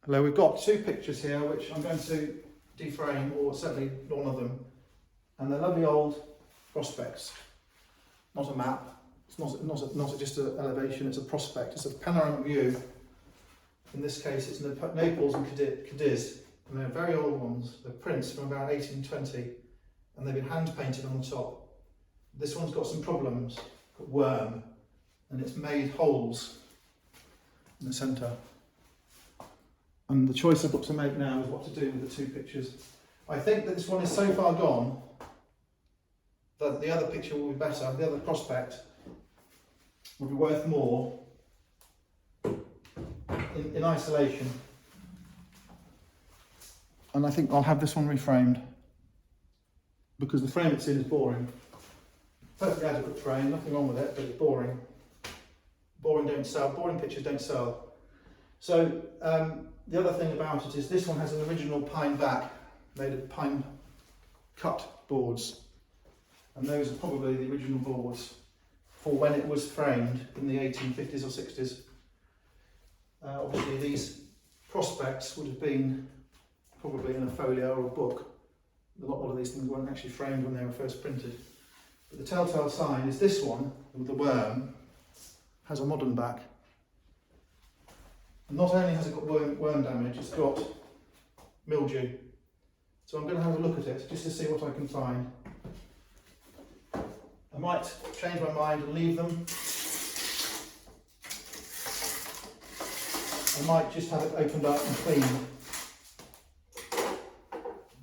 Hello, we've got two pictures here which I'm going to deframe, or certainly one of them, and they're lovely old prospects. Not a map, it's not just an elevation, it's a prospect, it's a panoramic view. In this case it's Naples and CADIZ, and they're very old ones. They're prints from about 1820 and they've been hand painted on the top. This one's got some problems, got worm, and it's made holes in the centre. And the choice I've got to make now is what to do with the two pictures. I think that this one is so far gone that the other picture will be better, the other prospect will be worth more in isolation. And I think I'll have this one reframed because the frame it's in is boring. Perfectly adequate frame, nothing wrong with it, but it's boring. Boring don't sell, boring pictures don't sell. So the other thing about it is this one has an original pine back made of pine cut boards, and those are probably the original boards for when it was framed in the 1850s or 60s. Obviously these prospects would have been probably in a folio or a book. A lot of these things weren't actually framed when they were first printed. But the telltale sign is this one with the worm has a modern back. Not only has it got worm damage, it's got mildew. So I'm going to have a look at it just to see what I can find. I might change my mind and leave them. I might just have it opened up and cleaned.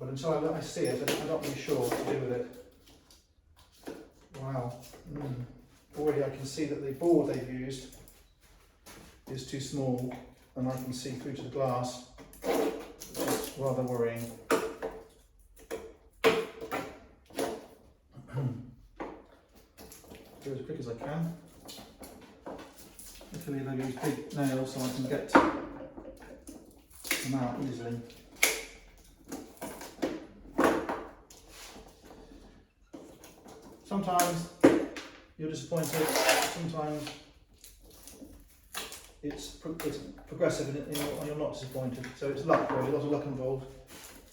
But until I see it, I'm not really sure what to do with it. Wow. Already I can see that the board they've used is too small, and I can see through to the glass, which is rather worrying. Go as quick as I can. Luckily they use big nails so I can get them out easily. Sometimes you're disappointed, sometimes it's progressive and you're not disappointed. So it's luck, really, a lot of luck involved.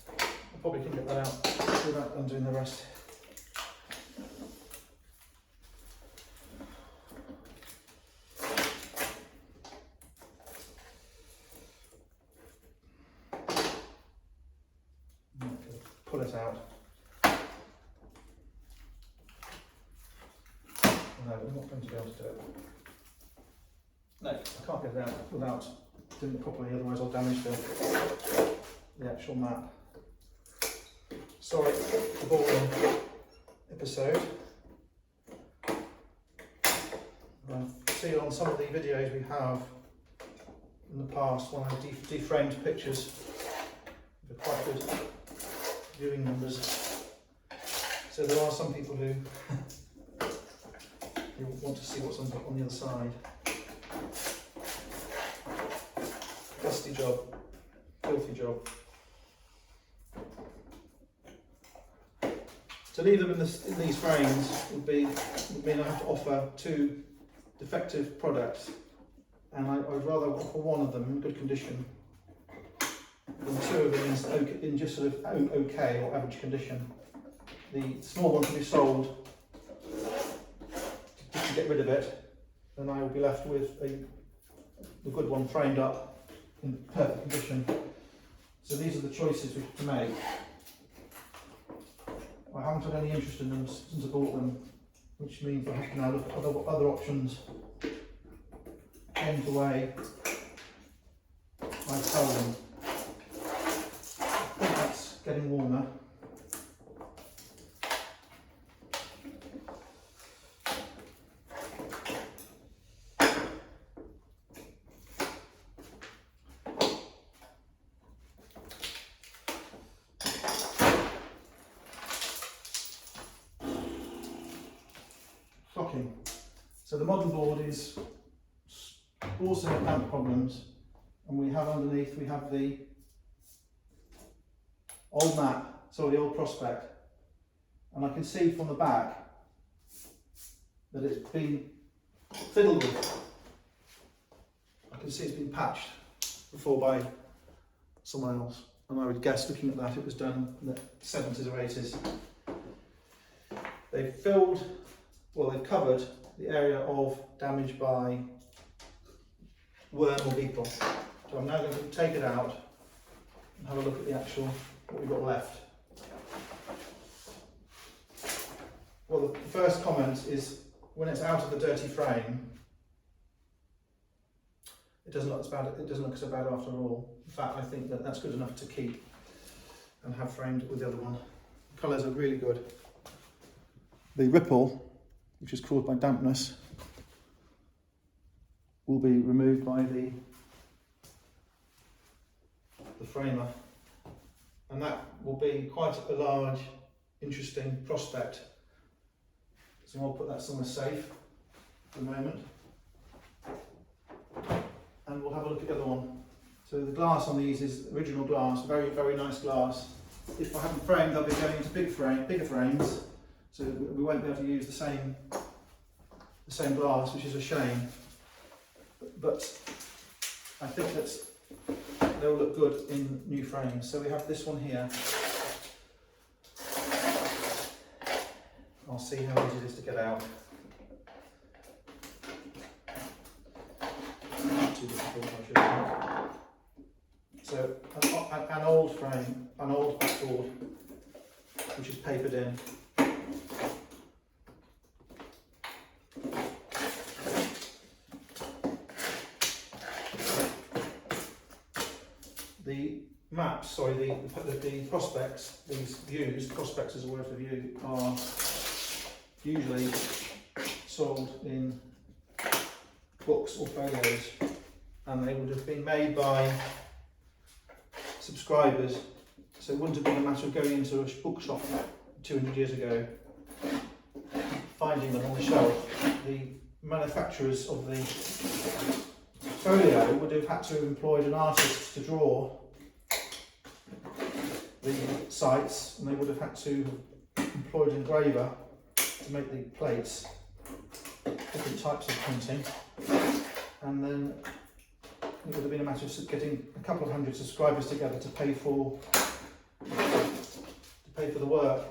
I probably can get that out without undoing the rest. Pull it out. No, I'm not going to be able to do it. No, I can't get it out without doing it properly, otherwise I'll damage the actual map. Sorry for the boring episode. I see on some of the videos we have in the past when I deframed pictures, they're quite good viewing numbers. So there are some people who want to see what's on the other side. Dusty job, filthy job. To leave them in these frames would mean I have to offer two defective products, and I'd rather offer one of them in good condition than two of them in just sort of okay or average condition. The small one can be sold just to get rid of it, then I will be left with the good one framed up in perfect condition. So these are the choices we have to make. I haven't had any interest in them since I bought them, which means I have to now look at other options on the way I sell them. I think that's getting warmer. Shocking. So the modern board is also have damp problems, and we have underneath, we have the old map, so the old prospect, and I can see from the back that it's been fiddled with. I can see it's been patched before by someone else. And I would guess, looking at that, it was done in the 70s or 80s. They've they've covered the area of damage by worm or beetle. So I'm now going to take it out and have a look at the actual, what we've got left. Well, the first comment is, when it's out of the dirty frame, it doesn't look as bad. It doesn't look so bad after all. In fact, I think that that's good enough to keep and have framed with the other one. The colours are really good. The ripple, which is caused by dampness, will be removed by the framer, and that will be quite a large, interesting prospect. So I'll put that somewhere safe for the moment. And we'll have a look at the other one. So the glass on these is original glass, very, very nice glass. If I haven't framed, they'll be going into bigger frames, so we won't be able to use the same glass, which is a shame. But I think that they'll look good in new frames. So we have this one here. I'll see how easy it is to get out. Too difficult, I should think. So an old frame, an old backboard, which is papered in. The maps, sorry, the prospects, these views, prospects as a word for view, are usually sold in books or folios, and they would have been made by subscribers, so it wouldn't have been a matter of going into a bookshop 200 years ago, finding them on the shelf. The manufacturers of the folio would have had to have employed an artist to draw the sites, and they would have had to have employed an engraver to make the plates, different types of printing, and then it would have been a matter of getting a couple of hundred subscribers together to pay for the work.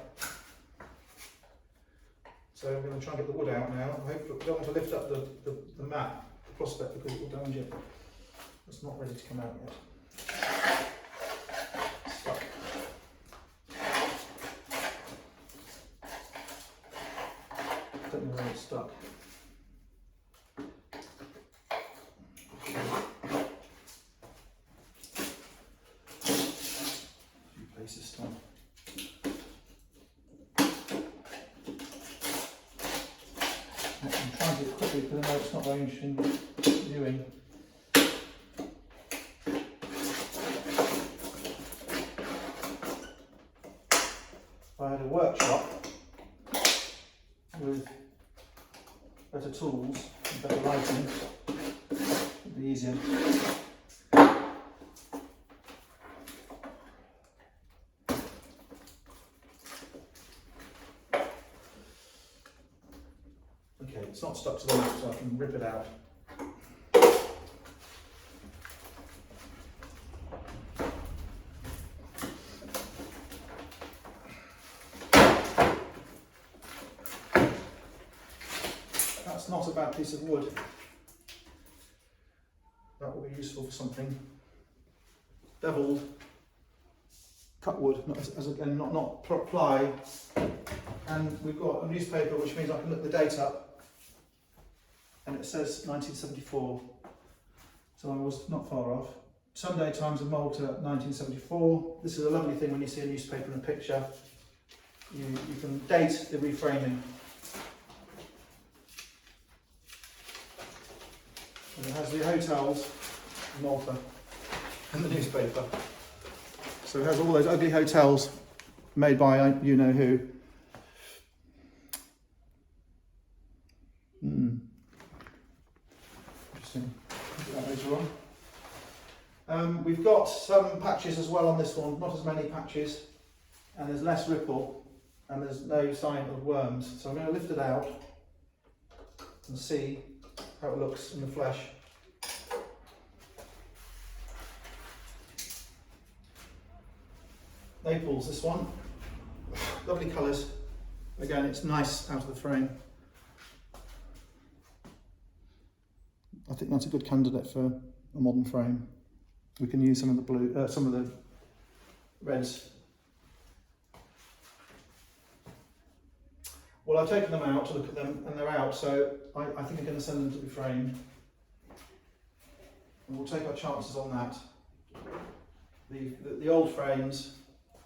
So I'm going to try and get the wood out now. I hope, don't want to lift up the map, the prospect, because it will damage it. It's not ready to come out yet. Stuck. Don't know where it's stuck. Because I know it's not very interesting viewing. If I had a workshop with better tools and better lighting, it'd be easier. It's not stuck to the map, so I can rip it out. That's not a bad piece of wood. That will be useful for something. Beveled cut wood, again, not ply. And we've got a newspaper, which means I can look the date up. And it says 1974, so I was not far off. Sunday Times of Malta, 1974. This is a lovely thing when you see a newspaper in a picture. You can date the reframing. And it has the hotels in Malta and the newspaper. So it has all those ugly hotels made by you know who. That later on. We've got some patches as well on this one, not as many patches, and there's less ripple, and there's no sign of worms. So I'm going to lift it out and see how it looks in the flesh. Naples, this one. Lovely colours. Again, it's nice out of the frame. I think that's a good candidate for a modern frame. We can use some of the blue, some of the reds. Well, I've taken them out to look at them, and they're out, so I think I'm going to send them to be framed. And we'll take our chances on that. The old frames,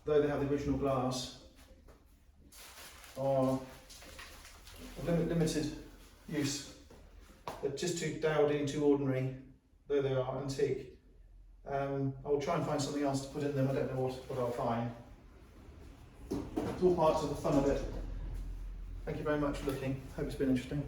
though they have the original glass, are of limited use. They're just too dowdy and too ordinary, though they are antique. I'll try and find something else to put in them. I don't know what I'll find. It's all parts of the fun of it. Thank you very much for looking. Hope it's been interesting.